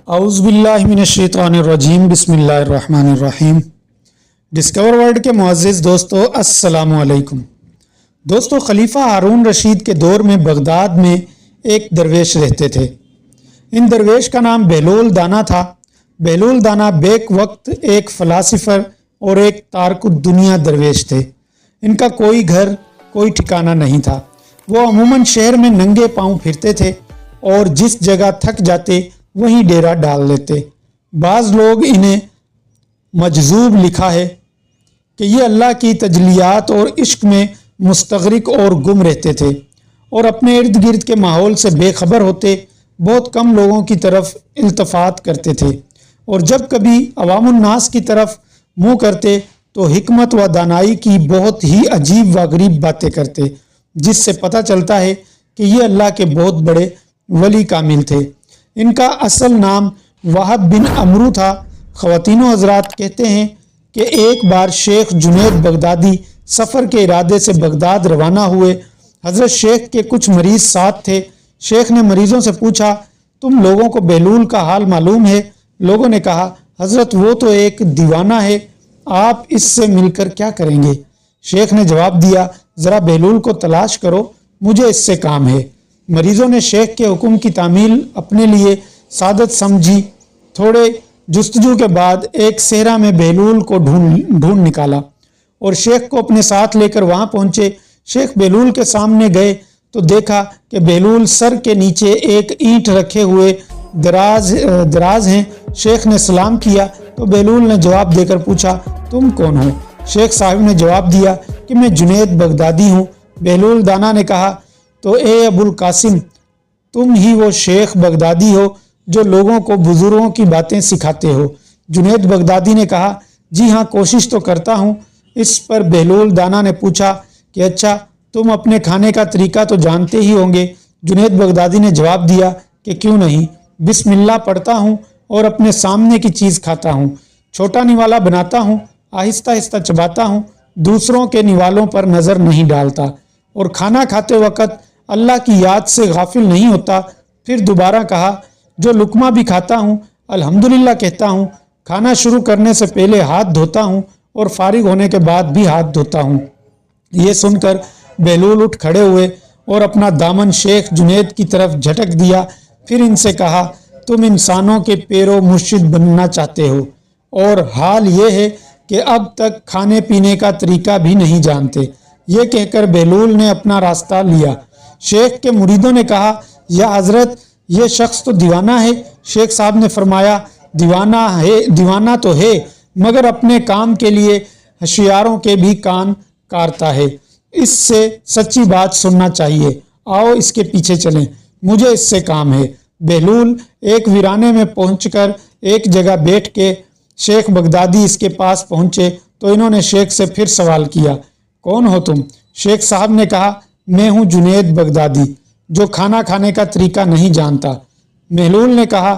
औज़ु बिल्लाहि मिनश्शैतानिर्रजीम बिस्मिल्लाहिर्रहमानिर्रहीम। Discover world के मुअज़्ज़िज़ दोस्तों, अस्सलामु अलैकुम। दोस्तों, खलीफा हारून रशीद के दौर में बगदाद में एक दरवेश रहते थे। इन दरवेश का नाम बेहलूल दाना था। बेहलूल दाना बेक वक्त एक फ़लासिफ़र और एक तारकुद्दुनिया दरवेश थे। इनका कोई घर, कोई ठिकाना नहीं था। वो अमूमन शहर में नंगे पाँव फिरते थे और जिस जगह थक जाते वहीं डेरा डाल लेते। बाज़ लोग इन्हें मजजूब लिखा है कि ये अल्लाह की तजलियात और इश्क में मुस्तग़रिक और गुम रहते थे और अपने इर्द गिर्द के माहौल से बेखबर होते। बहुत कम लोगों की तरफ इल्तफ़ात करते थे और जब कभी अवामुन्नास की तरफ मुँह करते तो हिकमत व दानाई की बहुत ही अजीब व गरीब बातें करते, जिससे पता चलता है कि ये अल्लाह के बहुत बड़े वली कामिल थे। इनका असल नाम वहाब बिन अमरू था। ख़वातीनो हज़रात कहते हैं कि एक बार शेख जुनैद बगदादी सफ़र के इरादे से बगदाद रवाना हुए। हज़रत शेख के कुछ मरीज़ साथ थे। शेख ने मरीज़ों से पूछा, तुम लोगों को बेहलूल का हाल मालूम है? लोगों ने कहा, हज़रत वो तो एक दीवाना है, आप इससे मिलकर क्या करेंगे? शेख ने जवाब दिया, ज़रा बेहलूल को तलाश करो, मुझे इससे काम है। मरीज़ों ने शेख के हुक्म की तामील अपने लिए सादत समझी। थोड़े जुस्तजू के बाद एक सेहरा में बेहलूल को ढूंढ निकाला और शेख को अपने साथ लेकर वहां पहुंचे। शेख बेहलूल के सामने गए तो देखा कि बेहलूल सर के नीचे एक ईंट रखे हुए दराज हैं। शेख ने सलाम किया तो बेहलूल ने जवाब देकर पूछा, तुम कौन हो? शेख साहब ने जवाब दिया कि मैं जुनैद बगदादी हूँ। बेहलूल दाना ने कहा, तो ए अबुल कासिम, तुम ही वो शेख बगदादी हो जो लोगों को बुजुर्गों की बातें सिखाते हो? जुनैद बगदादी ने कहा, जी हाँ, कोशिश तो करता हूँ। इस पर बेहलूल दाना ने पूछा कि अच्छा, तुम अपने खाने का तरीका तो जानते ही होंगे? जुनैद बगदादी ने जवाब दिया कि क्यों नहीं, बिस्मिल्लाह पढ़ता हूँ और अपने सामने की चीज़ खाता हूँ। छोटा निवाला बनाता हूँ, आहिस्ता आहिस्ता चबाता हूँ, दूसरों के निवालों पर नज़र नहीं डालता और खाना खाते वक़्त अल्लाह की याद से गाफिल नहीं होता। फिर दोबारा कहा, जो लुकमा भी खाता हूँ अल्हम्दुलिल्लाह कहता हूँ। खाना शुरू करने से पहले हाथ धोता हूँ और फारिग होने के बाद भी हाथ धोता हूँ। ये सुनकर बेहलूल उठ खड़े हुए और अपना दामन शेख जुनैद की तरफ झटक दिया। फिर इनसे कहा, तुम इंसानों के पैरों मुर्शिद बनना चाहते हो और हाल ये है कि अब तक खाने पीने का तरीका भी नहीं जानते। ये कहकर बेहलूल ने अपना रास्ता लिया। शेख के मुरीदों ने कहा, या हज़रत, ये शख्स तो दीवाना है। शेख साहब ने फरमाया, दीवाना तो है, मगर अपने काम के लिए होशियारों के भी कान काटता है। इससे सच्ची बात सुनना चाहिए, आओ इसके पीछे चलें, मुझे इससे काम है। बेहलूल एक वीराने में पहुंचकर एक जगह बैठ के शेख बगदादी इसके पास पहुंचे तो इन्होंने शेख से फिर सवाल किया, कौन हो तुम? शेख साहब ने कहा, मैं हूँ जुनैद बगदादी जो खाना खाने का तरीका नहीं जानता। बेहलूल ने कहा,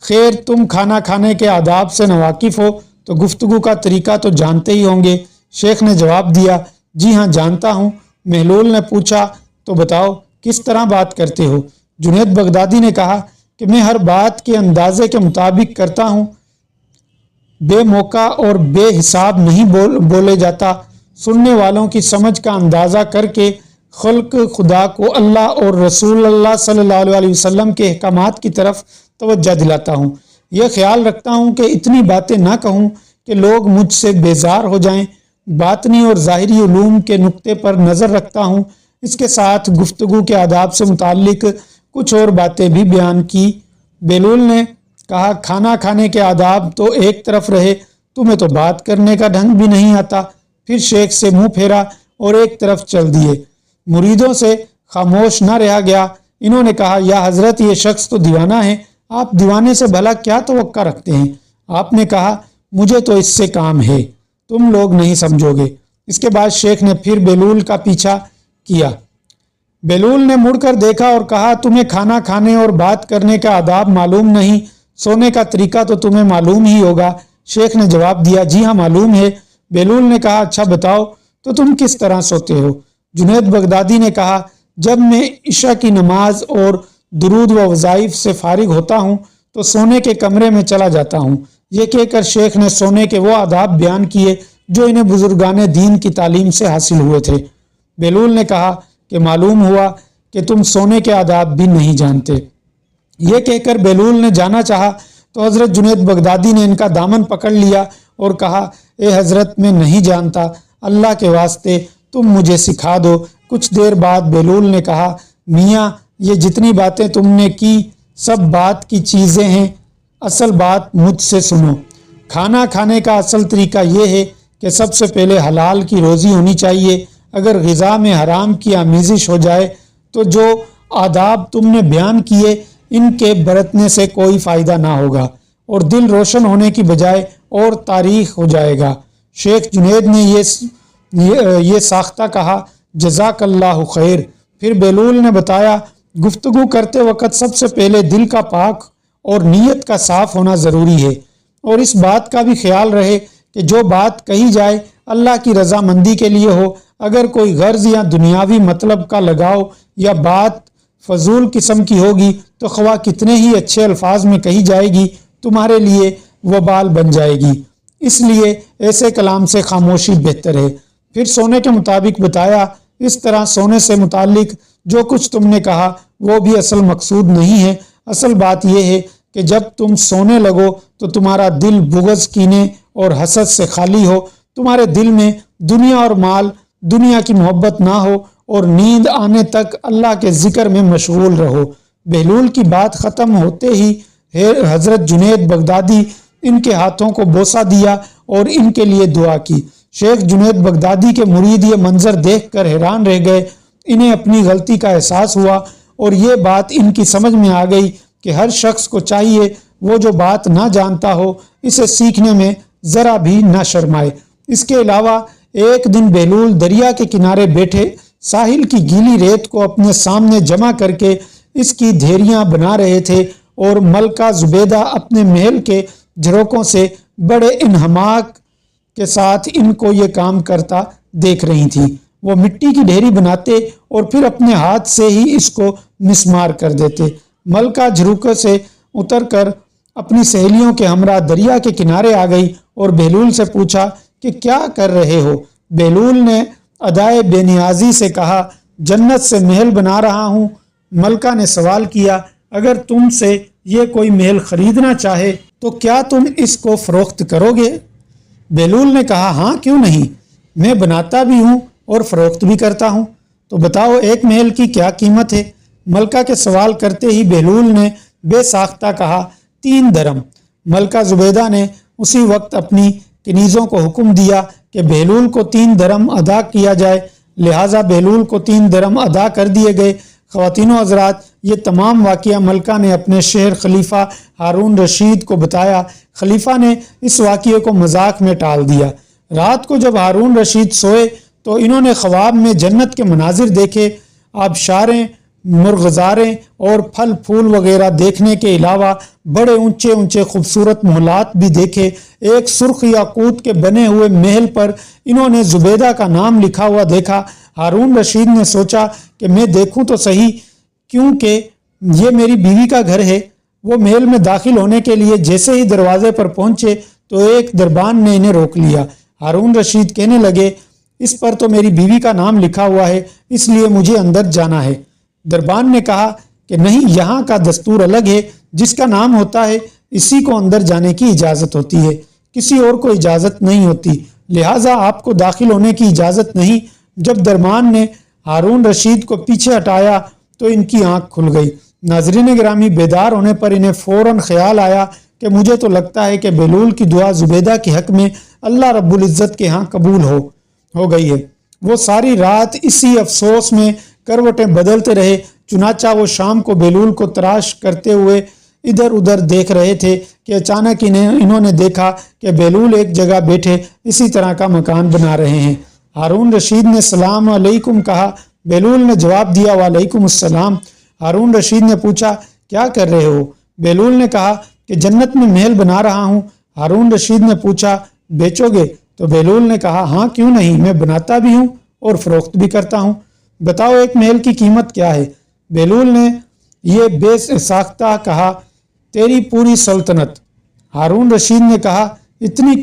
खैर, तुम खाना खाने के आदाब से नावाकिफ़ हो तो गुफ्तगू का तरीका तो जानते ही होंगे। शेख ने जवाब दिया, जी हाँ, जानता हूँ। बेहलूल ने पूछा, तो बताओ किस तरह बात करते हो? जुनैद बगदादी ने कहा कि मैं हर बात के अंदाजे के मुताबिक करता हूँ, बेमौका और बेहिसाब नहीं बोले जाता। सुनने वालों की समझ का अंदाज़ा करके खल्क खुदा को अल्लाह और रसूल अल्लाह सल्लल्लाहु अलैहि वसल्लम के अहकामात की तरफ तवज्जो दिलाता हूँ। यह ख्याल रखता हूँ कि इतनी बातें ना कहूँ कि लोग मुझसे बेजार हो जाएं। बातनी और ज़ाहिरी उलूम के नुक्ते पर नज़र रखता हूँ। इसके साथ गुफ्तगू के आदाब से मुताल्लिक कुछ और बातें भी बयान की। बेहलूल ने कहा, खाना खाने के आदाब तो एक तरफ रहे, तुम्हें तो बात करने का ढंग भी नहीं आता। फिर शेख से मुंह फेरा और एक तरफ चल दिए। मुरीदों से खामोश न रहा गया। इन्होंने कहा, या हज़रत, ये शख्स तो दीवाना है, आप दीवाने से भला क्या तवक्का रखते हैं? आपने कहा, मुझे तो इससे काम है, तुम लोग नहीं समझोगे। इसके बाद शेख ने फिर बेहलूल का पीछा किया। बेहलूल ने मुड़कर देखा और कहा, तुम्हें खाना खाने और बात करने का आदाब मालूम नहीं, सोने का तरीका तो तुम्हें मालूम ही होगा। शेख ने जवाब दिया, जी हाँ, मालूम है। बेहलूल ने कहा, अच्छा बताओ तो तुम किस तरह सोते हो? जुनैद बगदादी ने कहा, जब मैं इशा की नमाज और दुरूद व वज़ाइफ से फारिग होता हूँ तो सोने के कमरे में चला जाता हूँ। ये कहकर शेख ने सोने के वो आदाब बयान किए जो इन्हें बुजुर्गान दीन की तालीम से हासिल हुए थे। बेलूल ने कहा कि मालूम हुआ कि तुम सोने के आदाब भी नहीं जानते। ये कहकर बेलूल ने जाना चाहा तो हज़रत जुनैद बगदादी ने इनका दामन पकड़ लिया और कहा, ए हज़रत, मैं नहीं जानता, अल्लाह के वास्ते तुम मुझे सिखा दो। कुछ देर बाद बेलूल ने कहा, मियाँ, ये जितनी बातें तुमने की सब बात की चीज़ें हैं, असल बात मुझसे सुनो। खाना खाने का असल तरीका ये है कि सबसे पहले हलाल की रोज़ी होनी चाहिए। अगर ग़िज़ा में हराम की आमेज़िश हो जाए तो जो आदाब तुमने बयान किए इनके बरतने से कोई फ़ायदा ना होगा और दिल रोशन होने की बजाय और तारीख हो जाएगा। शेख जुनैद ने ये साख्ता कहा, जज़ाकल्लाहु खैर। फिर बेलूल ने बताया, गुफ्तगू करते वक्त सबसे पहले दिल का पाक और नीयत का साफ होना ज़रूरी है और इस बात का भी ख्याल रहे कि जो बात कही जाए अल्लाह की रजामंदी के लिए हो। अगर कोई गर्ज या दुनियावी मतलब का लगाव या बात फजूल किस्म की होगी तो ख्वाह कितने ही अच्छे अल्फाज में कही जाएगी, तुम्हारे लिए वबाल बन जाएगी। इसलिए ऐसे कलाम से खामोशी बेहतर है। फिर सोने के मुताबिक बताया, इस तरह सोने से मुतालिक जो कुछ तुमने कहा वो भी असल मकसूद नहीं है। असल बात यह है कि जब तुम सोने लगो तो तुम्हारा दिल बुग़्ज़, कीने और हसद से खाली हो, तुम्हारे दिल में दुनिया और माल, दुनिया की मोहब्बत ना हो और नींद आने तक अल्लाह के जिक्र में मशगूल रहो। बेलूल की बात ख़त्म होते ही हज़रत जुनैद बगदादी इनके हाथों को बोसा दिया और इनके लिए दुआ की। शेख जुनैद बगदादी के मुरीद ये मंजर देखकर हैरान रह गए। इन्हें अपनी गलती का एहसास हुआ और ये बात इनकी समझ में आ गई कि हर शख्स को चाहिए वो जो बात ना जानता हो इसे सीखने में ज़रा भी ना शर्माए। इसके अलावा एक दिन बेलूल दरिया के किनारे बैठे साहिल की गीली रेत को अपने सामने जमा करके इसकी धेरियां बना रहे थे और मलका जुबैदा अपने महल के झरोकों से बड़े इन्हमाक के साथ इनको ये काम करता देख रही थी। वो मिट्टी की ढेरी बनाते और फिर अपने हाथ से ही इसको मिस्मार कर देते। मलका झरोके से उतरकर अपनी सहेलियों के हमरा दरिया के किनारे आ गई और बेलूल से पूछा कि क्या कर रहे हो। बेलूल ने अदाए बेनियाजी से कहा, जन्नत से महल बना रहा हूँ। मलका ने सवाल किया, अगर तुमसे ये कोई महल खरीदना चाहे तो क्या तुम इसको फरोख्त करोगे? बेलूल ने कहा, हाँ क्यों नहीं, मैं बनाता भी हूँ और फरोख्त भी करता हूँ। तो बताओ एक महल की क्या कीमत है? मलका के सवाल करते ही बेलूल ने बेसाख्ता कहा, 3 दरम। मलका जुबैदा ने उसी वक्त अपनी कनीज़ों को हुक्म दिया कि बेलूल को 3 दरम अदा किया जाए। लिहाजा बेलूल को 3 दरम अदा कर दिए गए। ख़वातीनो हज़रात, ये तमाम वाक़या मलका ने अपने शहर खलीफा हारून रशीद को बताया। खलीफा ने इस वाक़ये को मजाक में टाल दिया। रात को जब हारून रशीद सोए तो इन्होंने ख्वाब में जन्नत के मनाजिर देखे। आबशारें, मुर्गज़ारें और फल फूल वगैरह देखने के अलावा बड़े ऊंचे ऊंचे खूबसूरत महलात भी देखे। एक सुर्ख याकूत के बने हुए महल पर इन्होंने जुबैदा का नाम लिखा हुआ देखा। हारून रशीद ने सोचा कि मैं देखूं तो सही, क्योंकि ये मेरी बीवी का घर है। वो महल में दाखिल होने के लिए जैसे ही दरवाजे पर पहुंचे तो एक दरबान ने इन्हें रोक लिया। हारून रशीद कहने लगे, इस पर तो मेरी बीवी का नाम लिखा हुआ है, इसलिए मुझे अंदर जाना है। दरबान ने कहा कि नहीं, यहाँ का दस्तूर अलग है, जिसका नाम होता है इसी को अंदर जाने की इजाज़त होती है, किसी और को इजाज़त नहीं होती, लिहाजा आपको दाखिल होने की इजाज़त नहीं। जब दरबान ने हारून रशीद को पीछे हटाया तो इनकी आंख खुल गई। नाज़रीन गिरामी, बेदार होने पर इन्हें फ़ौरन ख्याल आया कि मुझे तो लगता है कि बेलूल की दुआ जुबैदा के हक़ में अल्लाह रब्बुल इज़्ज़त के यहाँ कबूल हो गई है। वो सारी रात इसी अफसोस में करवटें बदलते रहे। चुनाचा वो शाम को बेलूल को तलाश करते हुए इधर उधर देख रहे थे कि अचानक इन्होंने देखा कि बेलूल एक जगह बैठे इसी तरह का मकान बना रहे हैं। हारून रशीद ने सलाम अलैकुम कहा। बेलूल ने जवाब दिया, वालेकुम अस्सलाम। हारून रशीद ने पूछा, क्या कर रहे हो? बेलूल ने कहा कि जन्नत में महल बना रहा हूँ। हारून रशीद ने पूछा, बेचोगे? तो बेलूल ने कहा, हाँ क्यों नहीं, मैं बनाता भी हूँ और फरोख्त भी करता हूँ। बताओ एक महल की कीमत क्या है? बेलूल ने यह बेसाख्ता कहा तेरी पूरी सल्तनत। हारून रशीद ने कहा, इतनी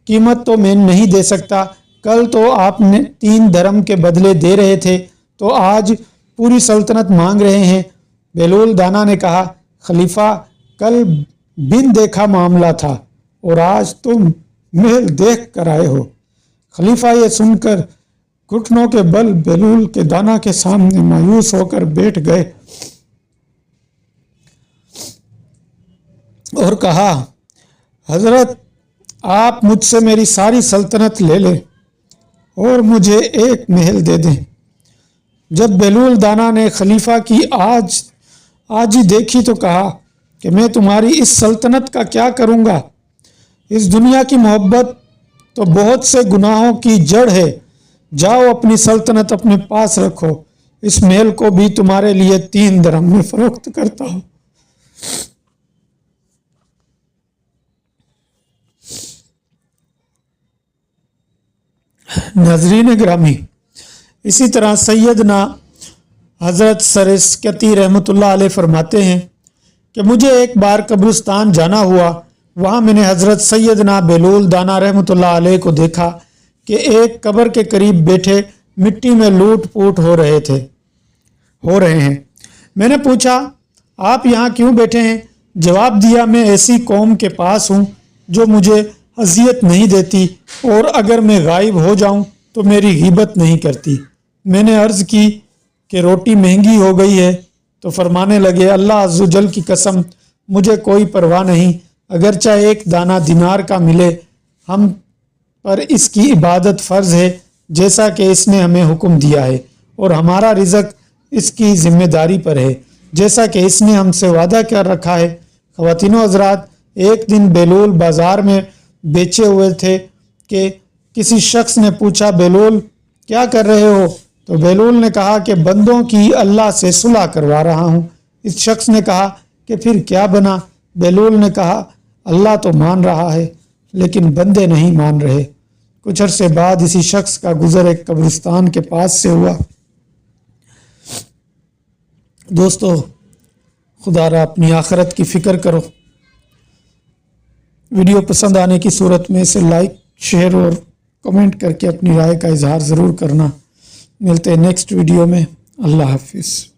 कीमत तो मैं नहीं दे सकता। कल तो आपने 3 धर्म के बदले दे रहे थे, तो आज पूरी सल्तनत मांग रहे हैं। बेलूल दाना ने कहा, खलीफा कल बिन देखा मामला था और आज तुम महल देख कर आए हो। खलीफा ये सुनकर घुटनों के बल बेलूल के दाना के सामने मायूस होकर बैठ गए और कहा, हजरत आप मुझसे मेरी सारी सल्तनत ले लें और मुझे एक महल दे दें। जब बेलूल दाना ने खलीफा की आज ही देखी तो कहा कि मैं तुम्हारी इस सल्तनत का क्या करूंगा। इस दुनिया की मोहब्बत तो बहुत से गुनाहों की जड़ है। जाओ अपनी सल्तनत अपने पास रखो। इस महल को भी तुम्हारे लिए 3 दिरहम में फरोख्त करता हूं। नाज़रीन गिरामी, इसी तरह सैयदना हज़रत सरस्कती रहमतुल्लाह अलैह फरमाते हैं कि मुझे एक बार कब्रिस्तान जाना हुआ। वहाँ मैंने हज़रत सैयदना बेलूल दाना रहमतुल्लाह अलैह को देखा कि एक कब्र के करीब बैठे मिट्टी में लूट पूट हो रहे हैं। मैंने पूछा, आप यहाँ क्यों बैठे हैं? जवाब दिया, मैं ऐसी कौम के पास हूँ जो मुझे अजियत नहीं देती और अगर मैं गायब हो जाऊँ तो मेरी ग़ीबत नहीं करती। मैंने अर्ज़ की कि रोटी महंगी हो गई है, तो फरमाने लगे, अल्लाह अज़्ज़वजल की कसम, मुझे कोई परवाह नहीं, अगरचा 1 दाना दिनार का मिले, हम पर इसकी इबादत फ़र्ज़ है जैसा कि इसने हमें हुक्म दिया है, और हमारा रिज़्क इसकी ज़िम्मेदारी पर है जैसा कि इसने हमसे वादा कर रखा है। ख़वातीनो हज़रात, एक दिन बेलूल बाज़ार में बेचे हुए थे कि किसी शख्स ने पूछा, बेलूल क्या कर रहे हो? तो बेलूल ने कहा कि बंदों की अल्लाह से सुलह करवा रहा हूँ। इस शख्स ने कहा कि फिर क्या बना? बेलूल ने कहा, अल्लाह तो मान रहा है लेकिन बंदे नहीं मान रहे। कुछ अरसे बाद इसी शख्स का गुजर एक कब्रिस्तान के पास से हुआ। दोस्तों, खुदारा अपनी आखिरत की फ़िक्र करो। वीडियो पसंद आने की सूरत में इसे लाइक, शेयर और कमेंट करके अपनी राय का इजहार ज़रूर करना। मिलते हैं नेक्स्ट वीडियो में। अल्लाह हाफिज़।